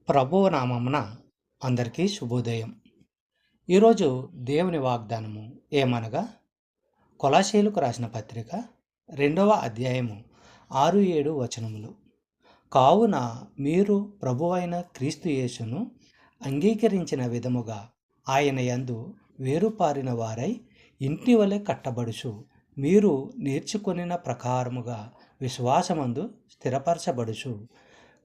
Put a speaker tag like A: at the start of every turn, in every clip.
A: ప్రభువు నామమున అందరికీ శుభోదయం. ఈరోజు దేవుని వాగ్దానము ఏమనగా, కొలస్సీయులకు రాసిన పత్రిక 2వ అధ్యాయము 6-7 వచనములు. కావున మీరు ప్రభువైన క్రీస్తు యేసును అంగీకరించిన విధముగా ఆయన యందు వేరుపారిన వారై ఇంటి వలె కట్టబడుచు, మీరు నేర్చుకొనిన ప్రకారముగా విశ్వాసమందు స్థిరపరచబడుచు,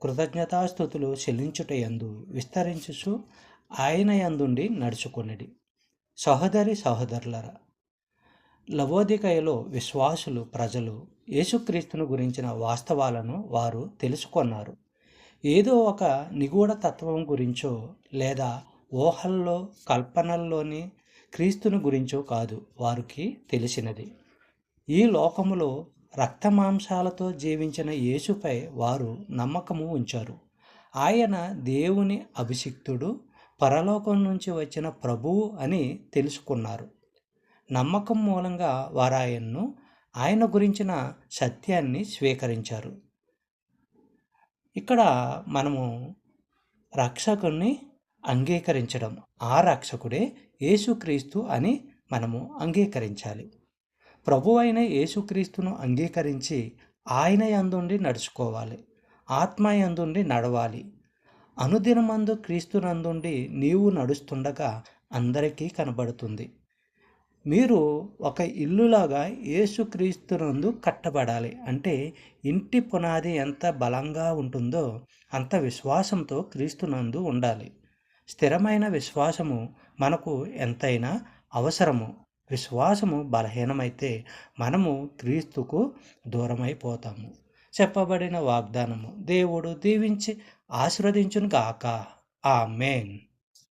A: కృతజ్ఞతాస్థుతులు చెల్లించుటయందు విస్తరించుచు ఆయన యందుండి నడుచుకొనిడి. సహోదరి సహోదరులరా, లవోదికయలో విశ్వాసులు ప్రజలు యేసుక్రీస్తును గురించిన వాస్తవాలను వారు తెలుసుకొన్నారు. ఏదో ఒక నిగూఢ తత్వం గురించో లేదా ఊహల్లో కల్పనల్లోని క్రీస్తుని గురించో కాదు వారికి తెలిసినది. ఈ లోకములో రక్తమాంసాలతో జీవించిన యేసుపై వారు నమ్మకము ఉంచారు. ఆయన దేవుని అభిషిక్తుడు, పరలోకం నుంచి వచ్చిన ప్రభువు అని తెలుసుకున్నారు. నమ్మకం మూలంగా వారు ఆయన గురించిన సత్యాన్ని స్వీకరించారు. ఇక్కడ మనము రక్షకుని అంగీకరించడం, ఆ రక్షకుడే యేసుక్రీస్తు అని మనము అంగీకరించాలి. ప్రభు అయిన యేసుక్రీస్తును అంగీకరించి ఆయన యందుండి నడుచుకోవాలి, ఆత్మ యందుండి నడవాలి. అనుదినమందు క్రీస్తునందుండి నీవు నడుస్తుండగా అందరికీ కనబడుతుంది. మీరు ఒక ఇల్లులాగా యేసుక్రీస్తునందు కట్టబడాలి. అంటే ఇంటి పునాది ఎంత బలంగా ఉంటుందో అంత విశ్వాసంతో క్రీస్తునందు ఉండాలి. స్థిరమైన విశ్వాసము మనకు ఎంతైనా అవసరము. విశ్వాసము బలహీనమైతే మనము క్రీస్తుకు దూరమైపోతాము. చెప్పబడిన వాగ్దానము దేవుడు దీవించి ఆశీర్వదించును గాక. ఆమేన్.